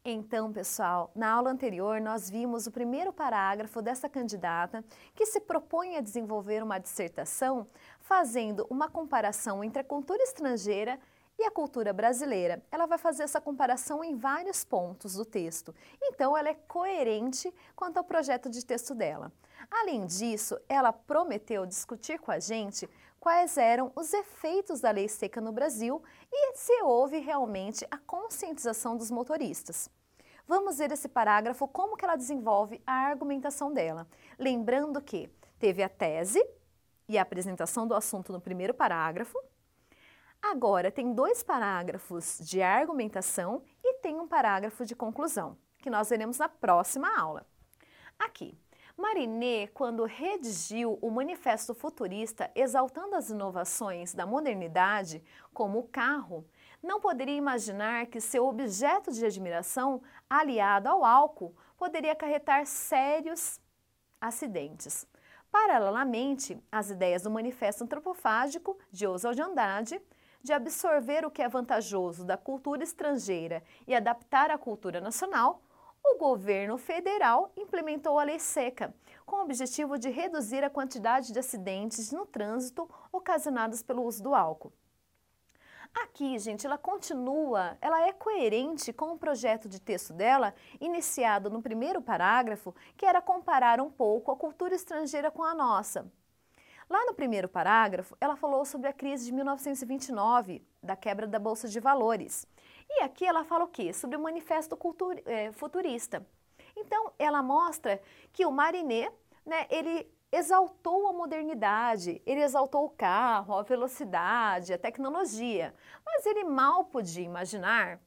Então, pessoal, na aula anterior nós vimos o primeiro parágrafo dessa candidata que se propõe a desenvolver uma dissertação fazendo uma comparação entre a cultura estrangeira e a cultura brasileira. Ela vai fazer essa comparação em vários pontos do texto, então ela é coerente quanto ao projeto de texto dela. Além disso, ela prometeu discutir com a gente quais eram os efeitos da lei seca no Brasil e se houve realmente a conscientização dos motoristas. Vamos ver esse parágrafo, como que ela desenvolve a argumentação dela. Lembrando que teve a tese e a apresentação do assunto no primeiro parágrafo. Agora tem 2 parágrafos de argumentação e tem um parágrafo de conclusão, que nós veremos na próxima aula. Aqui. Marinet, quando redigiu o Manifesto Futurista exaltando as inovações da modernidade, como o carro, não poderia imaginar que seu objeto de admiração, aliado ao álcool, poderia acarretar sérios acidentes. Paralelamente, as ideias do Manifesto Antropofágico de Oswald de Andrade, de absorver o que é vantajoso da cultura estrangeira e adaptar à cultura nacional, o governo federal implementou a lei seca, com o objetivo de reduzir a quantidade de acidentes no trânsito ocasionados pelo uso do álcool. Aqui, gente, ela é coerente com o projeto de texto dela, iniciado no primeiro parágrafo, que era comparar um pouco a cultura estrangeira com a nossa. Lá no primeiro parágrafo, ela falou sobre a crise de 1929, da quebra da Bolsa de Valores. E aqui ela fala o quê? Sobre o Manifesto Futurista. Então, ela mostra que o Marinet, ele exaltou a modernidade, ele exaltou o carro, a velocidade, a tecnologia, mas ele mal podia imaginar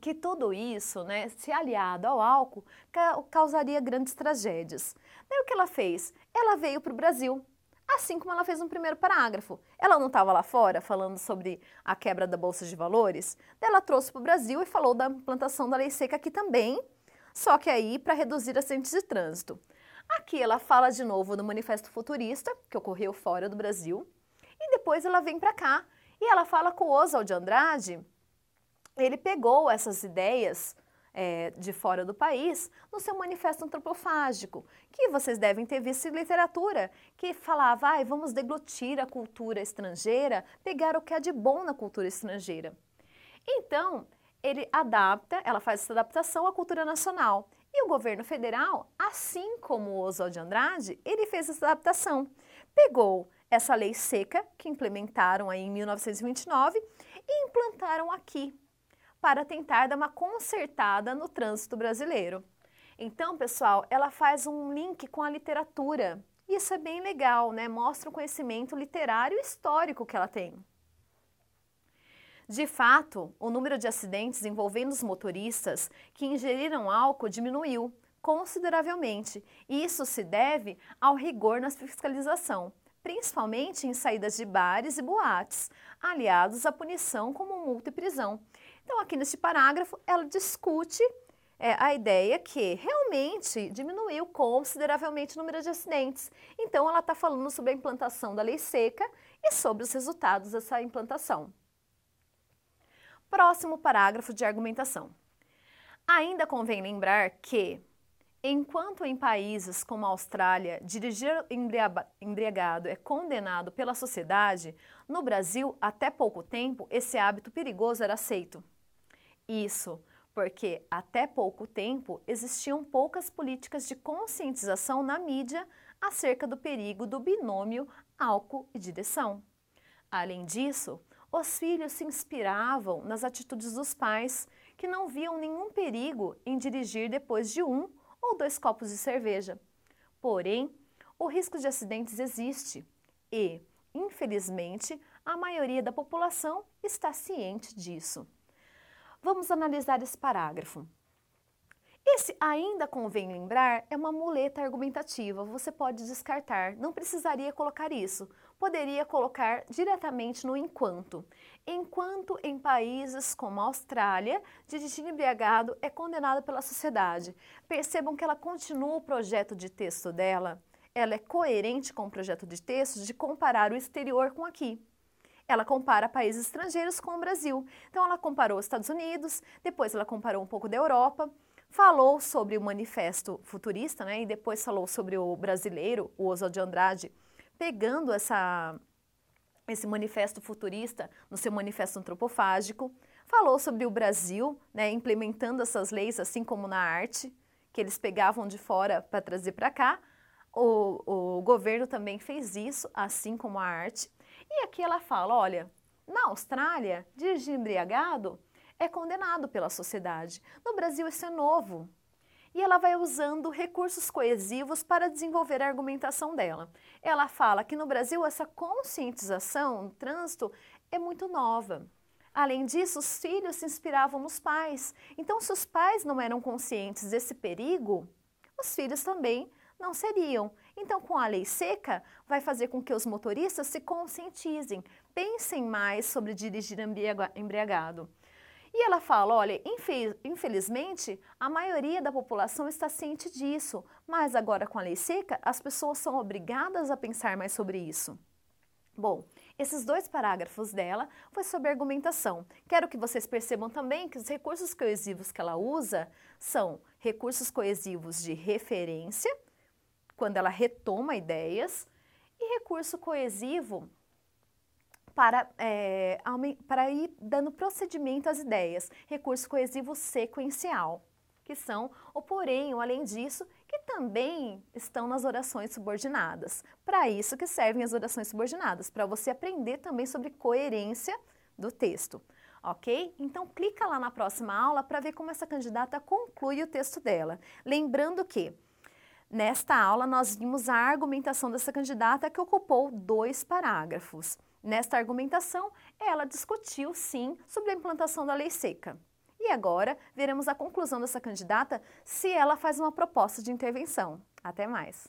que tudo isso, se aliado ao álcool, causaria grandes tragédias. Daí o que ela fez? Ela veio para o Brasil, assim como ela fez no primeiro parágrafo. Ela não estava lá fora falando sobre a quebra da Bolsa de Valores? Daí ela trouxe para o Brasil e falou da implantação da lei seca aqui também, só que aí para reduzir acidentes de trânsito. Aqui ela fala de novo do Manifesto Futurista, que ocorreu fora do Brasil, e depois ela vem para cá e ela fala com o Oswald de Andrade. Ele pegou essas ideias de fora do país no seu Manifesto Antropofágico, que vocês devem ter visto em literatura, que falava, vamos deglutir a cultura estrangeira, pegar o que há de bom na cultura estrangeira. Então, ela faz essa adaptação à cultura nacional. E o governo federal, assim como o Oswald de Andrade, ele fez essa adaptação. Pegou essa lei seca, que implementaram aí em 1929, e implantaram aqui, para tentar dar uma consertada no trânsito brasileiro. Então, pessoal, ela faz um link com a literatura. Isso é bem legal, Mostra o conhecimento literário e histórico que ela tem. De fato, o número de acidentes envolvendo os motoristas que ingeriram álcool diminuiu consideravelmente, e isso se deve ao rigor na fiscalização, principalmente em saídas de bares e boates, aliados à punição como multa e prisão. Então, aqui neste parágrafo, ela discute a ideia que realmente diminuiu consideravelmente o número de acidentes. Então, ela está falando sobre a implantação da lei seca e sobre os resultados dessa implantação. Próximo parágrafo de argumentação. Ainda convém lembrar que, enquanto em países como a Austrália, dirigir embriagado é condenado pela sociedade, no Brasil, até pouco tempo, esse hábito perigoso era aceito. Isso porque, até pouco tempo, existiam poucas políticas de conscientização na mídia acerca do perigo do binômio álcool e direção. Além disso, os filhos se inspiravam nas atitudes dos pais, que não viam nenhum perigo em dirigir depois de 1 ou 2 copos de cerveja. Porém, o risco de acidentes existe e, infelizmente, a maioria da população está ciente disso. Vamos analisar esse parágrafo. Esse ainda convém lembrar é uma muleta argumentativa, você pode descartar, não precisaria colocar isso, poderia colocar diretamente no enquanto. Enquanto em países como a Austrália, dirigir embriagado é condenado pela sociedade. Percebam que ela continua o projeto de texto dela, ela é coerente com o projeto de texto de comparar o exterior com aqui. ela compara países estrangeiros com o Brasil. Então ela comparou os Estados Unidos, depois ela comparou um pouco da Europa, falou sobre o Manifesto Futurista, né, e depois falou sobre o brasileiro, o Oswald de Andrade, pegando esse manifesto futurista no seu manifesto antropofágico, falou sobre o Brasil, né, implementando essas leis, assim como na arte, que eles pegavam de fora para trazer para cá. O governo também fez isso, assim como a arte. E aqui ela fala, olha, na Austrália, dirigir embriagado é condenado pela sociedade. No Brasil isso é novo. E ela vai usando recursos coesivos para desenvolver a argumentação dela. Ela fala que no Brasil essa conscientização no trânsito é muito nova. Além disso, os filhos se inspiravam nos pais. Então, se os pais não eram conscientes desse perigo, os filhos também não seriam. Então, com a lei seca, vai fazer com que os motoristas se conscientizem, pensem mais sobre dirigir embriagado. E ela fala, olha, infelizmente, a maioria da população está ciente disso, mas agora com a lei seca, as pessoas são obrigadas a pensar mais sobre isso. Bom, esses 2 parágrafos dela foi sobre argumentação. Quero que vocês percebam também que os recursos coesivos que ela usa são recursos coesivos de referência, quando ela retoma ideias, e recurso coesivo para ir dando procedimento às ideias, recurso coesivo sequencial, que são o porém, o além disso, que também estão nas orações subordinadas. Para isso que servem as orações subordinadas, para você aprender também sobre coerência do texto, ok? Então clica lá na próxima aula para ver como essa candidata conclui o texto dela. Lembrando que nesta aula nós vimos a argumentação dessa candidata que ocupou 2 parágrafos. Nesta argumentação, ela discutiu, sim, sobre a implantação da lei seca. E agora, veremos a conclusão dessa candidata se ela faz uma proposta de intervenção. Até mais!